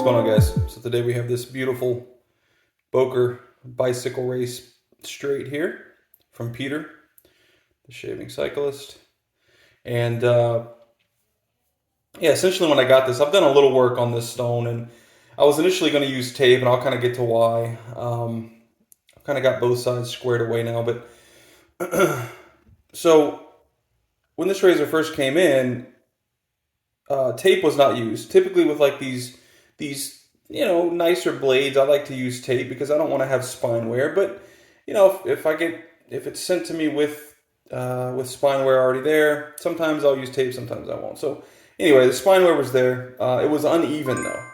going on, guys? So today we have this beautiful Böker bicycle race straight here from Peter, the shaving cyclist. And yeah, essentially when I got this, I've done a little work on this stone, and I was initially going to use tape, and I'll kind of get to why. I've kind of got both sides squared away now, but so when this razor first came in, tape was not used. Typically with like these nicer blades, I like to use tape because I don't want to have spine wear. But if it's sent to me with spine wear already there, sometimes I'll use tape, sometimes I won't. So anyway, the spine wear was there. It was uneven though.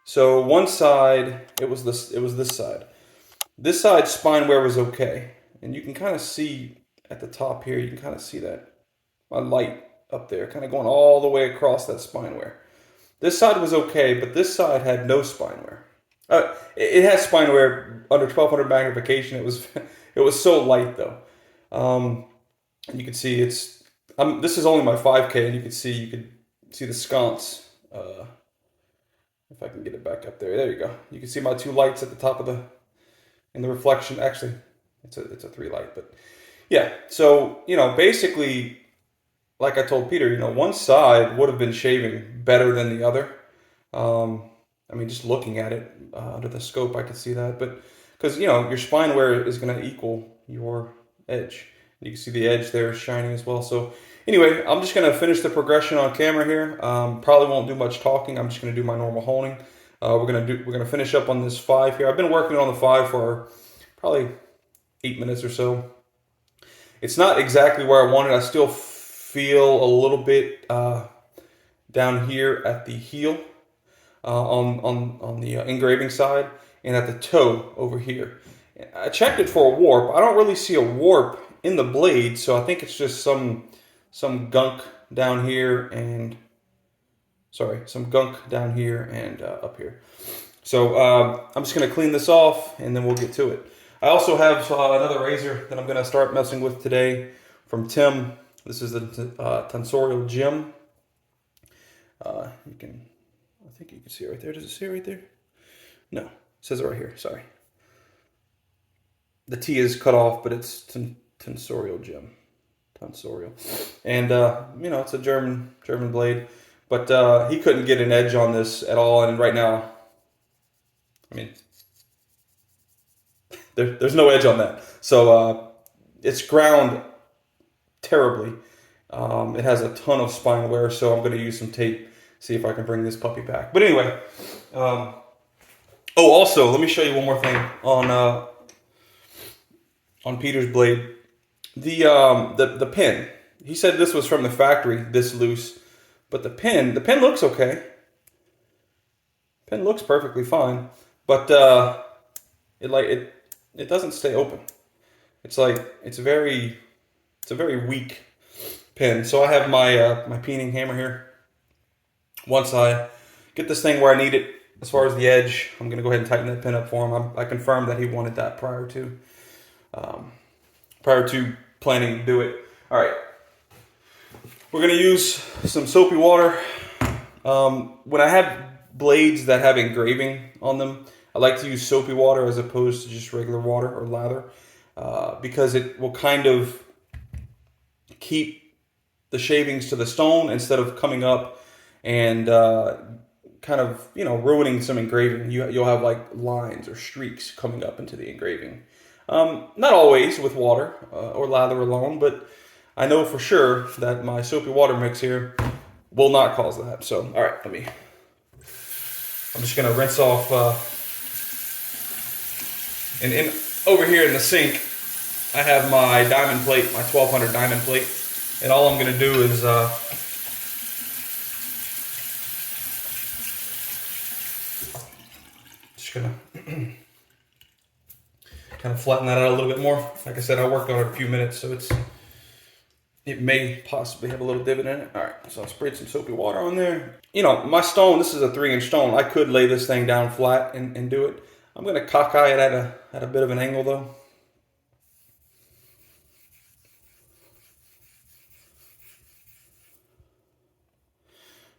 So one side, it was this side. This side spine wear was okay, and you can kind of see at the top here. You can kind of see that my light up there, kind of going all the way across that spine wear. This side was okay, but this side had no spine wear. It has spine wear under 1200 magnification. It was so light though. And you can see this is only my 5K, and you could see the sconce. If I can get it back up there, there you go. You can see my two lights at the top of in the reflection. Actually, it's a 3 light, but yeah. So basically, like I told Peter, one side would have been shaving better than the other. I mean, just looking at it under the scope, I could see that. But because your spine wear is going to equal your edge. You can see the edge there is shining as well. So anyway, I'm just going to finish the progression on camera here. Probably won't do much talking. I'm just going to do my normal honing. We're gonna finish up on this 5 here. I've been working on the 5 for probably 8 minutes or so. It's not exactly where I want it. I still feel a little bit down here at the heel on the engraving side, and at the toe over here. I checked it for a warp. I don't really see a warp in the blade, so I think it's just some gunk down here and some gunk down here and up here. So I'm just going to clean this off, and then we'll get to it. I also have another razor that I'm going to start messing with today from Tim. This is the Tonsorial Gem. I think you can see it right there. Does it say it right there? No, it says it right here. Sorry. The T is cut off, but it's Tonsorial Gem. Tonsorial. And, it's a German blade. But he couldn't get an edge on this at all. And right now, I mean, there's no edge on that. So it's ground terribly. It has a ton of spine wear, so I'm going to use some tape, see if I can bring this puppy back. But anyway, also, let me show you one more thing on Peter's blade. The pin. He said this was from the factory, this loose, but the pin looks okay. Pin looks perfectly fine, but it doesn't stay open. It's a very weak pin. So I have my peening hammer here. Once I get this thing where I need it, as far as the edge, I'm gonna go ahead and tighten that pin up for him. I confirmed that he wanted that prior to planning to do it. All right, we're gonna use some soapy water. When I have blades that have engraving on them, I like to use soapy water as opposed to just regular water or lather, because it will kind of keep the shavings to the stone instead of coming up and kind of ruining some engraving. You'll have like lines or streaks coming up into the engraving. Not always with water or lather alone, but I know for sure that my soapy water mix here will not cause that. So all right, I'm just gonna rinse off and over here in the sink I have my diamond plate, my 1200 diamond plate. And all I'm going to do is just going to kind of flatten that out a little bit more. Like I said, I worked on it a few minutes, so it may possibly have a little divot in it. All right, so I sprayed some soapy water on there. My stone, this is a 3-inch stone. I could lay this thing down flat and do it. I'm going to cockeye it at a bit of an angle though.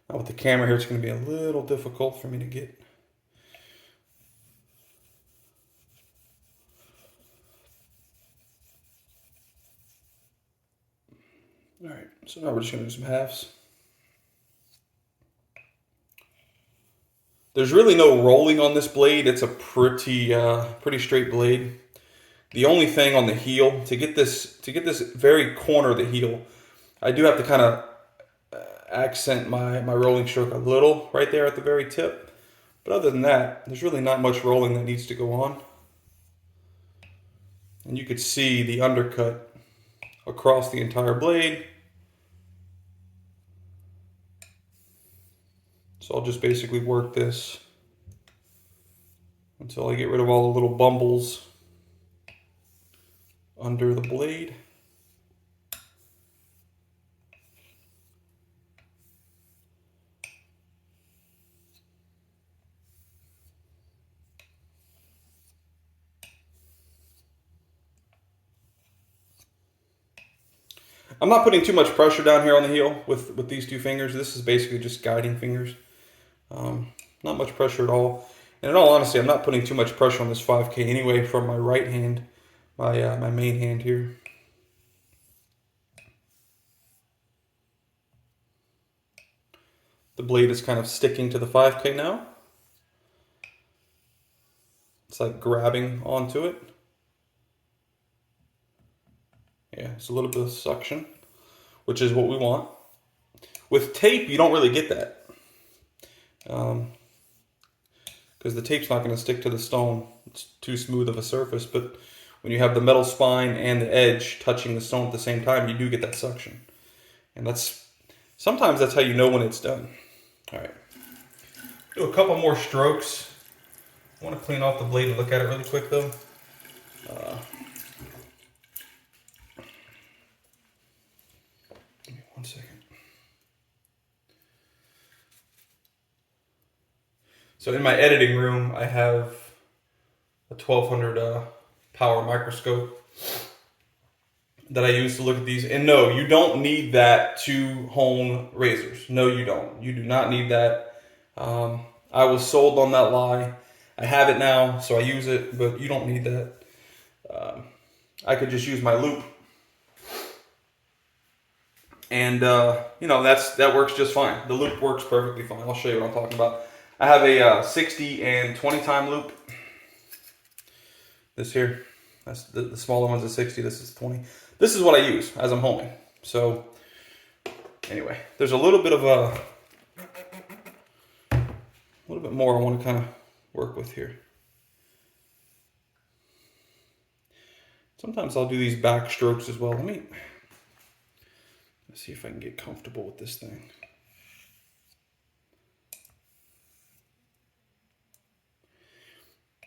Now with the camera here, it's going to be a little difficult for me to get All right, so now we're just gonna do some halves. There's really no rolling on this blade. It's a pretty straight blade. The only thing on the heel, to get this very corner of the heel, I do have to kind of accent my rolling stroke a little right there at the very tip. But other than that, there's really not much rolling that needs to go on. And you could see the undercut across the entire blade. So I'll just basically work this until I get rid of all the little bumbles under the blade. I'm not putting too much pressure down here on the heel with these two fingers. This is basically just guiding fingers. Not much pressure at all. And in all honesty, I'm not putting too much pressure on this 5K anyway from my right hand, my main hand here. The blade is kind of sticking to the 5K now. It's like grabbing onto it. Yeah, it's a little bit of suction, which is what we want. With tape, you don't really get that. Because the tape's not going to stick to the stone. It's too smooth of a surface. But when you have the metal spine and the edge touching the stone at the same time, you do get that suction. And sometimes that's how you know when it's done. All right. Do a couple more strokes. I want to clean off the blade and look at it really quick though. Give me 1 second. So in my editing room, I have a 1200 power microscope that I use to look at these. And no, you don't need that to hone razors. No, you don't. You do not need that. I was sold on that lie. I have it now, so I use it, but you don't need that. I could just use my loop. And, that works just fine. The loop works perfectly fine. I'll show you what I'm talking about. I have a 60 and 20 time loop. This here, that's the smaller one's a 60, this is 20. This is what I use as I'm honing. So anyway, there's a little bit more I want to kind of work with here. Sometimes I'll do these back strokes as well. Let's see if I can get comfortable with this thing.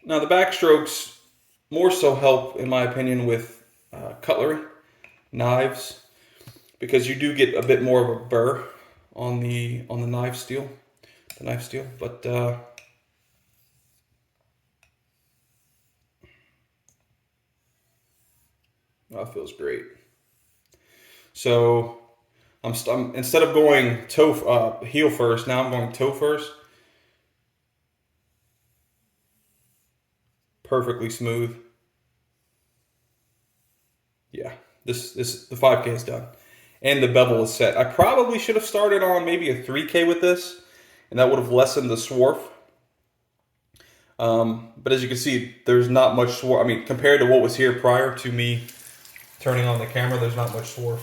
Now the back strokes more so help, in my opinion, with cutlery, knives, because you do get a bit more of a burr on the knife steel, But that feels great. So I'm instead of going heel first, now I'm going toe first. Perfectly smooth. Yeah, the 5K is done. And the bevel is set. I probably should have started on maybe a 3K with this, and that would have lessened the swarf. But as you can see, there's not much swarf. I mean, compared to what was here prior to me turning on the camera, there's not much swarf.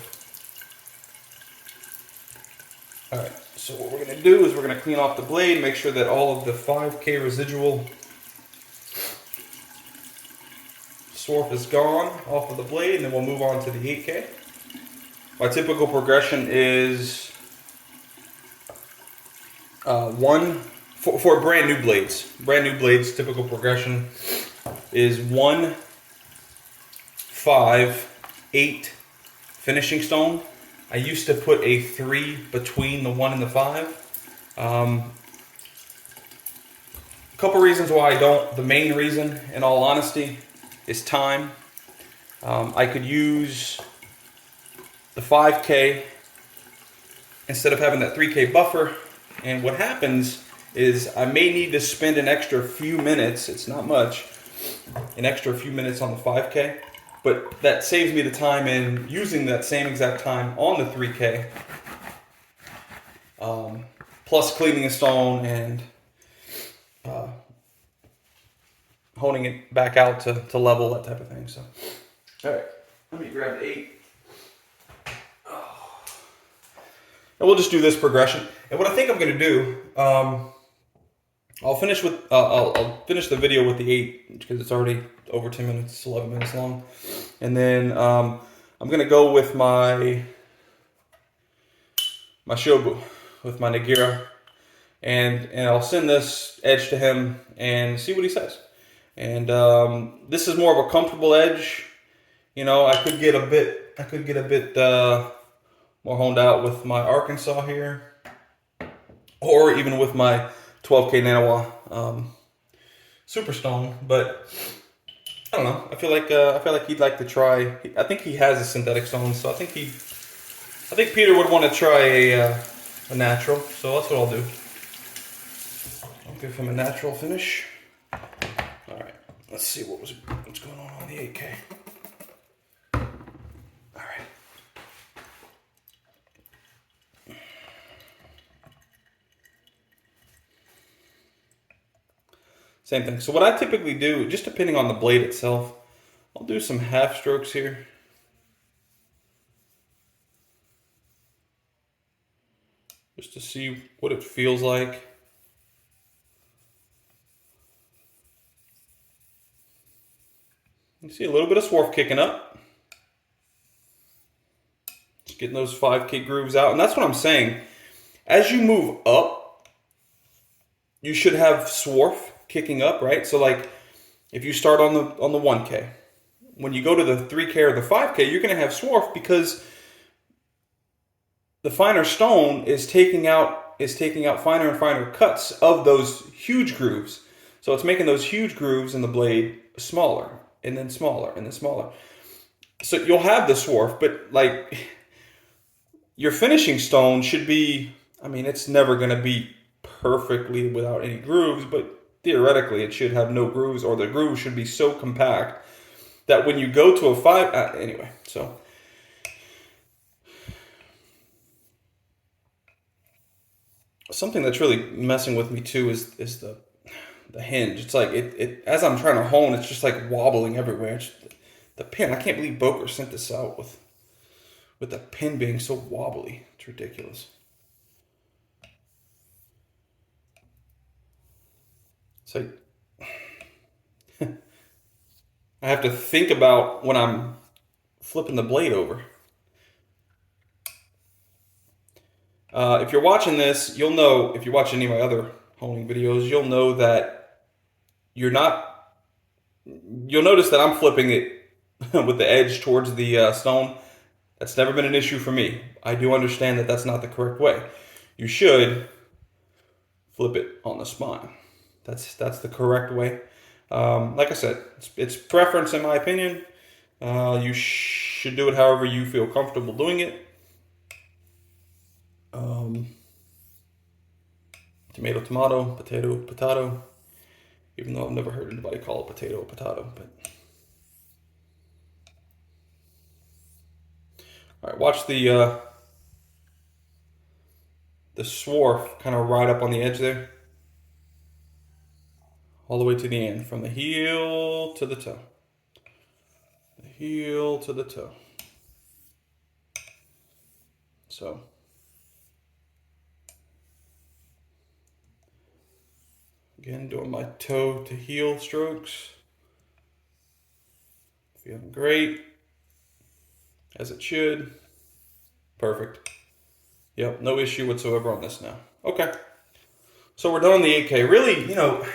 All right, so what we're gonna do is we're gonna clean off the blade, make sure that all of the 5K residual swarf is gone off of the blade, and then we'll move on to the 8K. My typical progression is for brand new blades. Brand new blades, typical progression is 1, 5, 8 finishing stone. I used to put a 3 between the 1 and the 5. A couple reasons why I don't. The main reason, in all honesty, is time. I could use the 5K instead of having that 3K buffer, and what happens is I may need to spend an extra few minutes, it's not much, an extra few minutes on the 5K, but that saves me the time in using that same exact time on the 3K. Plus cleaning a stone and honing it back out to level, that type of thing. So, all right, let me grab the 8. And we'll just do this progression. And what I think I'm going to do, I'll finish the video with the 8 because it's already over 10 minutes, it's 11 minutes long. And then I'm going to go with my Shobu, with my Nagira. And I'll send this edge to him and see what he says. And this is more of a comfortable edge. You know, I could get a bit more honed out with my Arkansas here, or even with my 12K Nanawa Superstone. But I don't know. I feel like he'd like to try. I think he has a synthetic stone, so I think Peter would want to try a natural. So that's what I'll do. I'll give him a natural finish. All right. Let's see what's going on the 8K. All right. Same thing. So what I typically do, just depending on the blade itself, I'll do some half strokes here. Just to see what it feels like. You see a little bit of swarf kicking up. Just getting those 5K grooves out. And that's what I'm saying. As you move up, you should have swarf kicking up, right? So like if you start on the 1K, when you go to the 3K or the 5K, you're going to have swarf because the finer stone is taking out finer and finer cuts of those huge grooves. So it's making those huge grooves in the blade smaller and then smaller and then smaller. So you'll have the swarf, but like your finishing stone should be, I mean, it's never going to be perfectly without any grooves, but theoretically it should have no grooves, or the grooves should be so compact that when you go to a 5, anyway, so something that's really messing with me too is the hinge. It's like it as I'm trying to hone, it's just like wobbling everywhere. The pin, I can't believe Böker sent this out with the pin being so wobbly. It's ridiculous. It's like I have to think about when I'm flipping the blade over. If you're watching this, you'll know, if you watch any of my other honing videos, you'll know that you'll notice that I'm flipping it with the edge towards the stone. That's never been an issue for me. I do understand that that's not the correct way. You should flip it on the spine. That's the correct way. Like I said, it's preference in my opinion. You should do it however you feel comfortable doing it. Tomato, tomato, potato, potato. Even though I've never heard anybody call it potato, potato. But all right, watch the swarf kind of ride up on the edge there, all the way to the end, from the heel to the toe. The heel to the toe. So again, doing my toe to heel strokes. Feeling great, as it should. Perfect. Yep, no issue whatsoever on this now. Okay, so we're done on the 8K. Really, you know,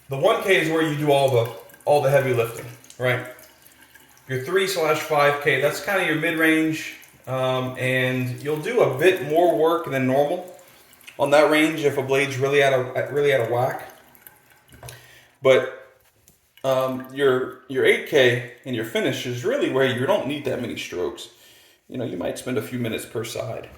the 1K is where you do all the heavy lifting, right? Your 3/5K, that's kind of your mid-range, and you'll do a bit more work than normal on that range if a blade's really out of whack. But your 8K and your finish is really where you don't need that many strokes. You know, you might spend a few minutes per side.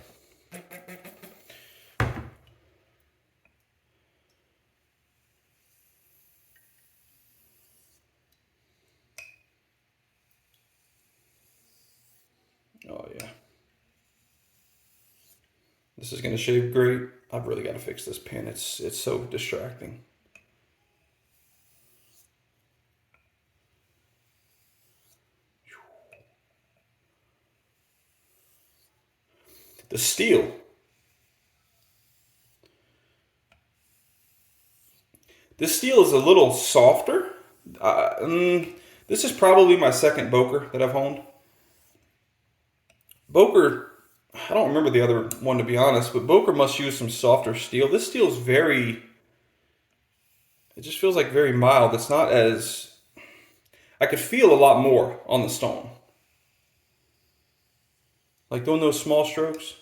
This is going to shave great. I've really got to fix this pin. It's so distracting. The steel. This steel is a little softer. This is probably my second Böker that I've honed. Böker, I don't remember the other one to be honest, but Böker must use some softer steel. This steel is very, it just feels like very mild. It's not as, I could feel a lot more on the stone. Like doing those small strokes.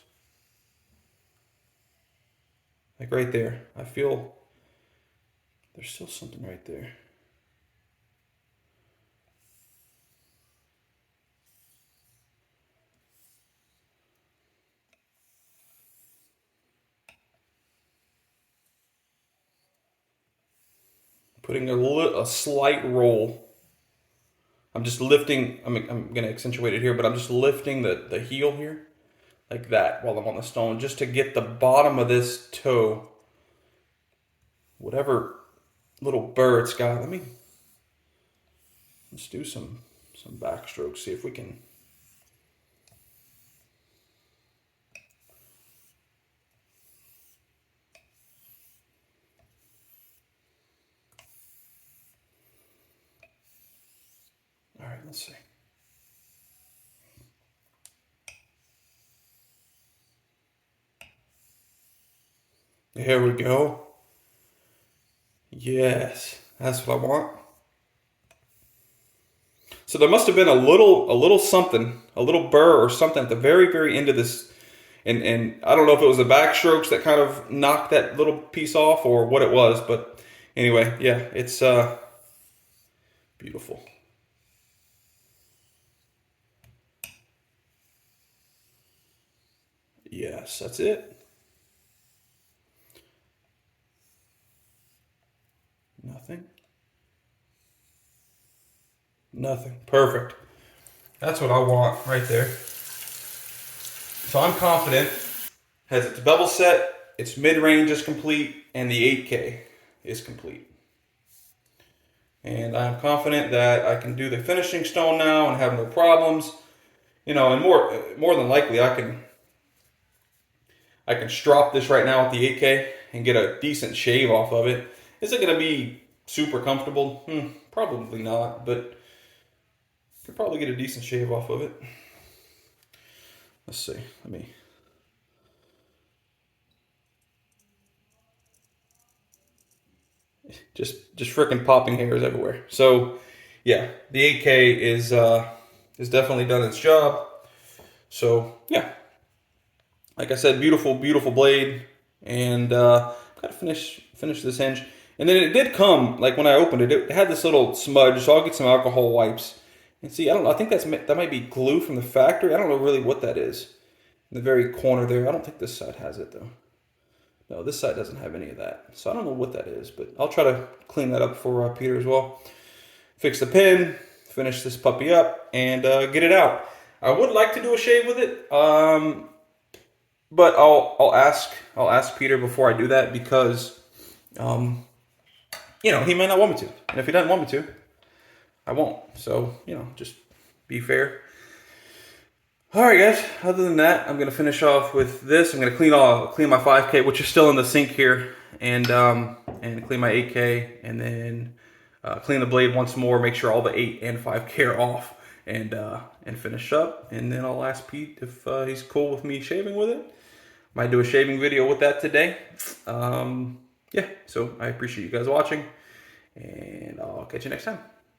Like right there. I feel there's still something right there. Putting a slight roll. I'm just lifting, I'm going to accentuate it here, but I'm just lifting the heel here. Like that while I'm on the stone. Just to get the bottom of this toe. Whatever little burr it's got. Let's do some backstrokes. See if we can. All right, let's see. There we go. Yes, that's what I want. So there must have been a little something, a little burr or something at the very, very end of this. And I don't know if it was the backstrokes that kind of knocked that little piece off or what it was, but anyway, yeah, it's beautiful. Yes, that's it. Nothing. Nothing. Perfect. That's what I want right there. So I'm confident. Has its bevel set, its mid-range is complete, and the 8K is complete. And I'm confident that I can do the finishing stone now and have no problems. You know, and more than likely I can strop this right now with the 8K and get a decent shave off of it. Is it going to be super comfortable? Probably not, but could probably get a decent shave off of it. Let's see. Let me. Just freaking popping hairs everywhere. So, yeah, the 8K is definitely done its job. So, yeah, like I said, beautiful, beautiful blade, and gotta finish this hinge. And then it did come, like when I opened it, it had this little smudge. So I'll get some alcohol wipes and see. I don't know. I think that might be glue from the factory. I don't know really what that is. In the very corner there. I don't think this side has it though. No, this side doesn't have any of that. So I don't know what that is, but I'll try to clean that up for Peter as well. Fix the pin, finish this puppy up, and get it out. I would like to do a shave with it, but I'll ask Peter before I do that because, you know, he may not want me to, and if he doesn't want me to, I won't. So you know, just be fair. All right, guys. Other than that, I'm gonna finish off with this. I'm gonna clean my 5K, which is still in the sink here, and clean my 8K, and then clean the blade once more. Make sure all the 8 and 5K are off, and finish up. And then I'll ask Pete if he's cool with me shaving with it. Might do a shaving video with that today. Yeah. So I appreciate you guys watching, and I'll catch you next time.